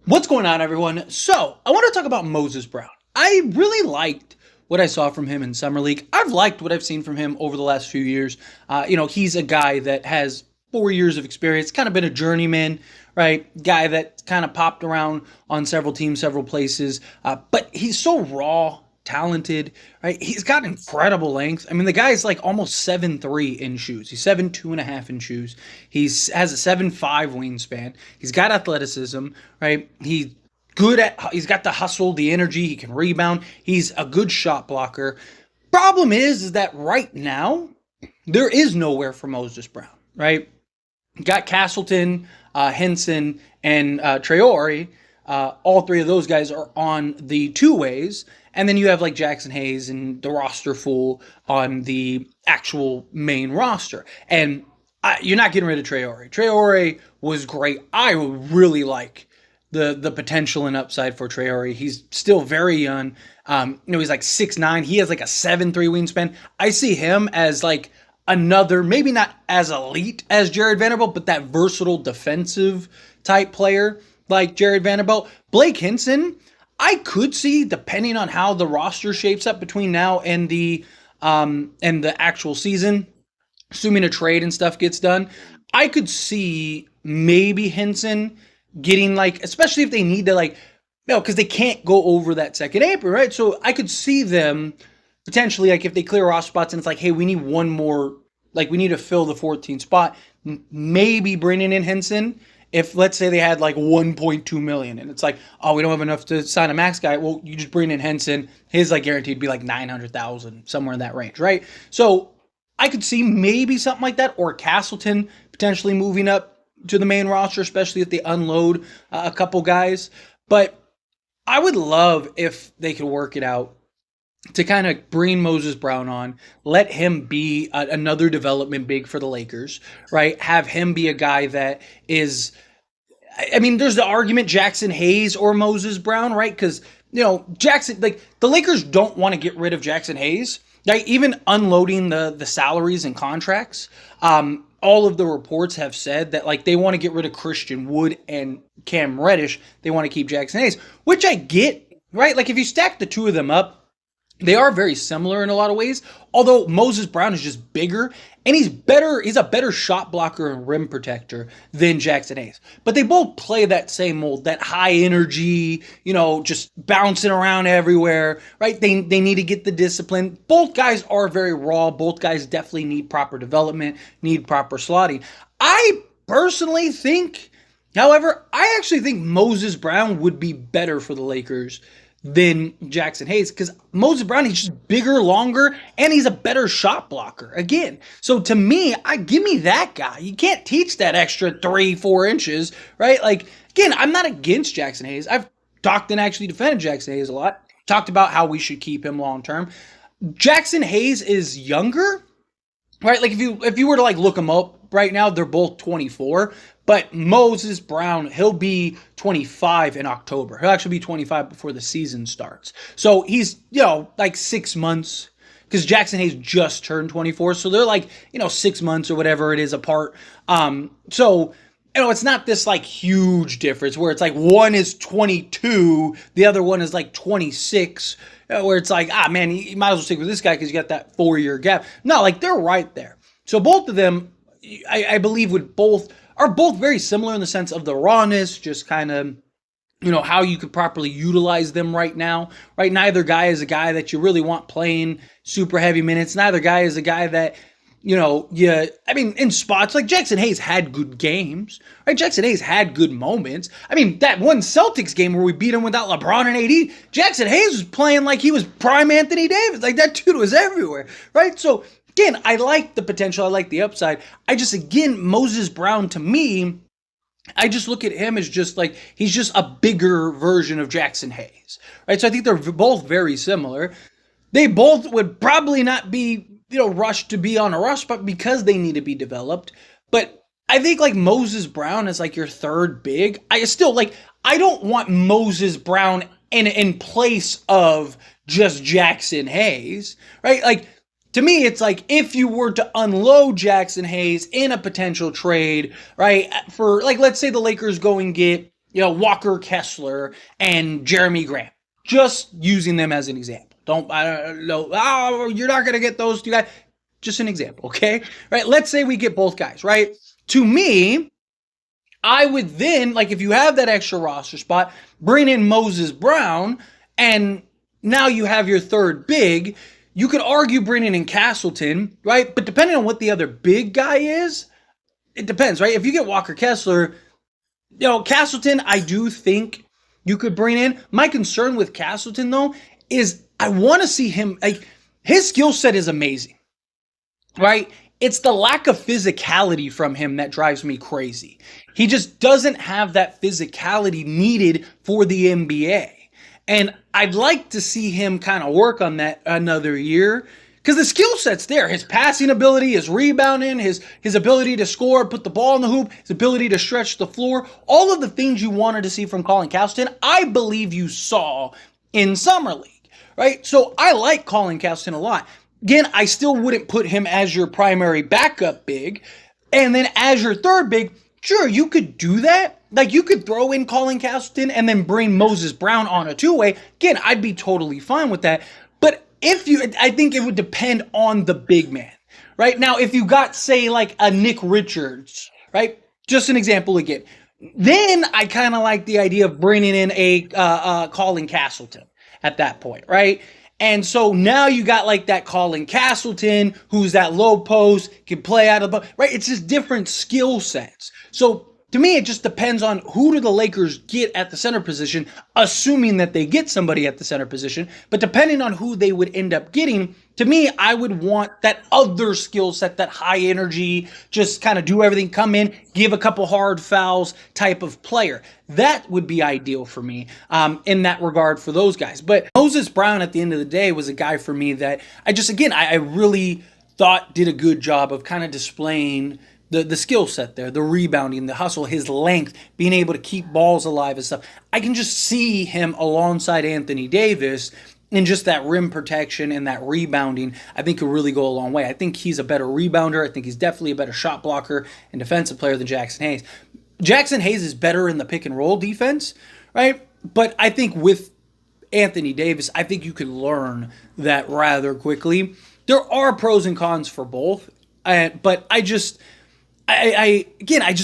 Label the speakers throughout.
Speaker 1: What's going on, everyone? So, I want to talk about Moses Brown. I really liked what I saw from him in Summer League. I've liked what I've seen from him over the last few years. He's a guy that has 4 years of experience, kind of been a journeyman, right? Guy that kind of popped around on several teams, several places. But he's so raw, talented, right? He's got incredible length. I mean, the guy's like almost 7'3" in shoes. He's 7'2.5" in shoes. He's has a 7'5" wingspan. He's got athleticism, right? He's got the hustle, the energy, he can rebound. He's a good shot blocker. Problem is that right now, there is nowhere for Moses Brown, right? You got Castleton, Henson, and Traore. All three of those guys are on the two ways. And then you have like Jaxson Hayes and the roster full on the actual main roster. And you're not getting rid of Traore. Traore was great. I really like the potential and upside for Traore. He's still very young. He's like 6'9". He has like a 7'3" wingspan. I see him as like another, maybe not as elite as Jared Vanderbilt, but that versatile defensive type player like Jared Vanderbilt. Blake Hinson, I could see, depending on how the roster shapes up between now and the actual season, assuming a trade and stuff gets done, I could see maybe Hinson getting like, especially if they need to because they can't go over that second apron, right? So I could see them potentially, like if they clear roster spots and it's like, hey, we need one more, like we need to fill the 14th spot, maybe bringing in Henson. If let's say they had like 1.2 million and it's like, oh, we don't have enough to sign a max guy. Well, you just bring in Henson. His like guaranteed to be like 900,000, somewhere in that range, right? So I could see maybe something like that, or Castleton potentially moving up to the main roster, especially if they unload a couple guys. But I would love if they could work it out to kind of bring Moses Brown on, let him be another development big for the Lakers, right? Have him be a guy that is, I mean, there's the argument Jaxson Hayes or Moses Brown, right? Because, Jackson, like the Lakers don't want to get rid of Jaxson Hayes, right? Even unloading the salaries and contracts. All of the reports have said that like they want to get rid of Christian Wood and Cam Reddish. They want to keep Jaxson Hayes, which I get, right? Like if you stack the two of them up, they are very similar in a lot of ways, although Moses Brown is just bigger and he's a better shot blocker and rim protector than Jaxson Hayes. But they both play that same mold, that high energy, just bouncing around everywhere, right? They need to get the discipline. Both guys are very raw. Both guys definitely need proper development, need proper slotting. I personally think, however, I actually think Moses Brown would be better for the Lakers than Jaxson Hayes, because Moses Brown, he's just bigger, longer, and he's a better shot blocker. Again, so to me, give me that guy. You can't teach that extra 3-4 inches, right? Like, again, I'm not against Jaxson Hayes. I've talked and actually defended Jaxson Hayes a lot. Talked about how we should keep him long term. Jaxson Hayes is younger, right? Like if you were to like look him up right now, they're both 24. But Moses Brown, he'll be 25 in October. He'll actually be 25 before the season starts. So he's, like 6 months, because Jaxson Hayes just turned 24. So they're like, 6 months or whatever it is apart. So, it's not this like huge difference where it's like one is 22, the other one is like 26, where it's like, man, you might as well stick with this guy because you got that 4-year gap. No, like they're right there. So both of them, I believe are both very similar in the sense of the rawness, just kind of, how you could properly utilize them right now, right? Neither guy is a guy that you really want playing super heavy minutes. Neither guy is a guy that, in spots like Jaxson Hayes had good games, right? Jaxson Hayes had good moments. I mean, that one Celtics game where we beat him without LeBron and AD, Jaxson Hayes was playing like he was prime Anthony Davis. Like that dude was everywhere, right? So, again, I like the potential. I like the upside. Moses Brown, to me, I just look at him as just like, he's just a bigger version of Jaxson Hayes, right? So I think they're both very similar. They both would probably not be, rushed to be on a rush, but because they need to be developed. But I think like Moses Brown is like your third big. I don't want Moses Brown in place of just Jaxson Hayes, right? Like, to me, it's like if you were to unload Jaxson Hayes in a potential trade, right, for like, let's say the Lakers go and get, Walker Kessler and Jeremy Grant. Just using them as an example. I don't know. Oh, you're not going to get those two guys. Just an example, okay? Right? Let's say we get both guys, right? To me, I would then, like, if you have that extra roster spot, bring in Moses Brown, and now you have your third big. You could argue bringing in Castleton, right? But depending on what the other big guy is, it depends, right? If you get Walker Kessler, Castleton, I do think you could bring in. My concern with Castleton, though, is I want to see him, like, his skill set is amazing, right? It's the lack of physicality from him that drives me crazy. He just doesn't have that physicality needed for the NBA. And I'd like to see him kind of work on that another year, because the skill set's there. His passing ability, his rebounding, his ability to score, put the ball in the hoop, his ability to stretch the floor, all of the things you wanted to see from Colin Castleton, I believe you saw in Summer League. Right? So I like Colin Castleton a lot. Again, I still wouldn't put him as your primary backup big. And then as your third big, sure, you could do that. Like, you could throw in Colin Castleton and then bring Moses Brown on a two-way. Again, I'd be totally fine with that. But I think it would depend on the big man. Right? Now, if you got, say, like a Nick Richards, right? Just an example again. Then I kind of like the idea of bringing in a Colin Castleton at that point, right? And so now you got like that Colin Castleton, who's that low post, can play out of the, right? It's just different skill sets. So to me, it just depends on who do the Lakers get at the center position, assuming that they get somebody at the center position. But depending on who they would end up getting, to me, I would want that other skill set, that high energy, just kind of do everything, come in, give a couple hard fouls type of player. That would be ideal for me in that regard for those guys. But Moses Brown, at the end of the day, was a guy for me that I really thought did a good job of kind of displaying the skill set there, the rebounding, the hustle, his length, being able to keep balls alive and stuff. I can just see him alongside Anthony Davis, and just that rim protection and that rebounding, I think could really go a long way. I think he's a better rebounder. I think he's definitely a better shot blocker and defensive player than Jaxson Hayes. Jaxson Hayes is better in the pick and roll defense, right? But I think with Anthony Davis, I think you could learn that rather quickly. There are pros and cons for both, but I just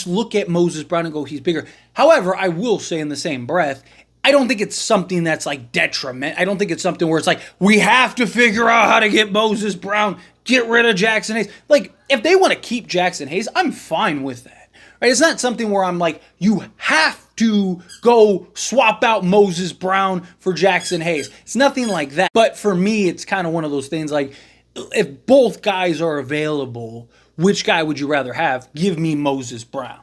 Speaker 1: look at Moses Brown and go, he's bigger. However, I will say in the same breath, I don't think it's something that's like detriment. I don't think it's something where it's like, we have to figure out how to get Moses Brown, get rid of Jaxson Hayes. Like, if they want to keep Jaxson Hayes, I'm fine with that. Right? It's not something where I'm like, you have to go swap out Moses Brown for Jaxson Hayes. It's nothing like that. But for me, it's kind of one of those things like, if both guys are available, which guy would you rather have? Give me Moses Brown.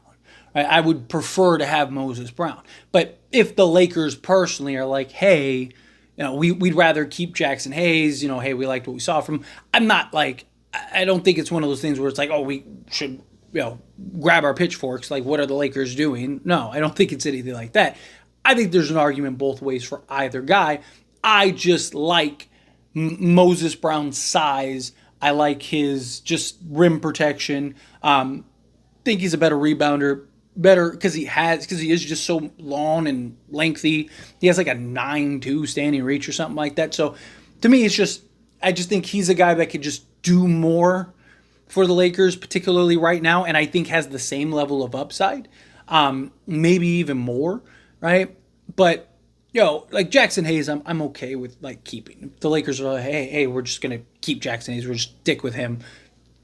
Speaker 1: I would prefer to have Moses Brown. But if the Lakers personally are like, hey, we'd rather keep Jaxson Hayes, hey, we liked what we saw from him. I'm not like, I don't think it's one of those things where it's like, oh, we should, grab our pitchforks. Like, what are the Lakers doing? No, I don't think it's anything like that. I think there's an argument both ways for either guy. I just like Moses Brown's size. I like his just rim protection. Think he's a better rebounder. Better because he is just so long and lengthy. He has like a 9'2" standing reach or something like that. So to me, I just think he's a guy that could just do more for the Lakers, particularly right now, and I think has the same level of upside, maybe even more, right? But like Jaxson Hayes, I'm okay with like keeping. If the Lakers are like, hey, we're just gonna keep Jaxson Hayes, we're just stick with him,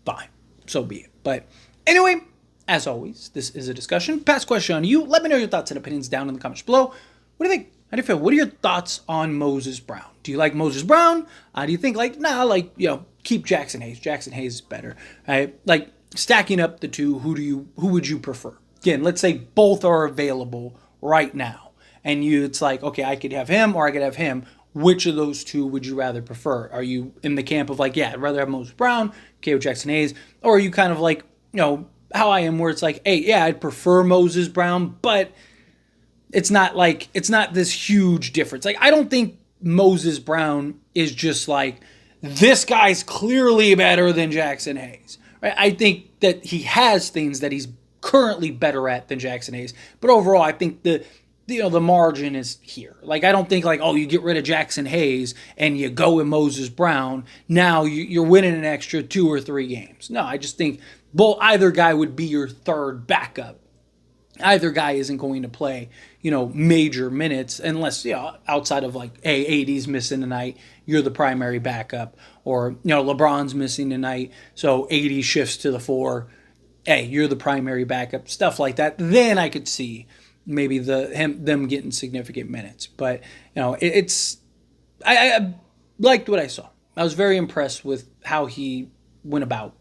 Speaker 1: fine, so be it. But anyway, as always, this is a discussion. Pass question on you. Let me know your thoughts and opinions down in the comments below. What do you think? How do you feel? What are your thoughts on Moses Brown? Do you like Moses Brown? Do you think keep Jaxson Hayes? Jaxson Hayes is better. Right? Like stacking up the two, who would you prefer? Again, let's say both are available right now, and it's like, okay, I could have him or I could have him. Which of those two would you rather prefer? Are you in the camp of like, yeah, I'd rather have Moses Brown, okay, with Jaxson Hayes, or are you kind of like, how I am, where it's like, hey, yeah, I'd prefer Moses Brown, but it's not this huge difference. Like, I don't think Moses Brown is just like, this guy's clearly better than Jaxson Hayes. Right? I think that he has things that he's currently better at than Jaxson Hayes, but overall, I think the the margin is here. Like, I don't think like, oh, you get rid of Jaxson Hayes and you go with Moses Brown. Now you're winning an extra 2 or 3 games. No, I just think either guy would be your third backup. Either guy isn't going to play, major minutes unless, outside of like, hey, AD's missing tonight, you're the primary backup. Or, LeBron's missing tonight, so AD shifts to the 4. Hey, you're the primary backup, stuff like that. Then I could see maybe them getting significant minutes. But I liked what I saw. I was very impressed with how he went about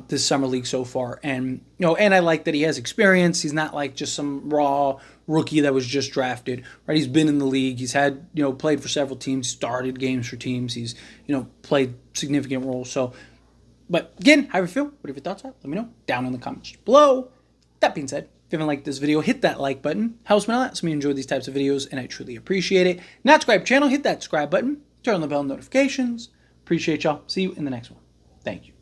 Speaker 1: this summer league so far, and and I like that he has experience. He's not like just some raw rookie that was just drafted. Right, he's been in the league. He's had played for several teams, started games for teams. He's played significant roles. So. But again, how do you feel? What are your thoughts are? Let me know down in the comments below. That being said, if you haven't liked this video, hit that like button. Helps me a lot. So me enjoy these types of videos, and I truly appreciate it. Not subscribe to the channel, hit that subscribe button. Turn on the bell notifications. Appreciate y'all. See you in the next one. Thank you.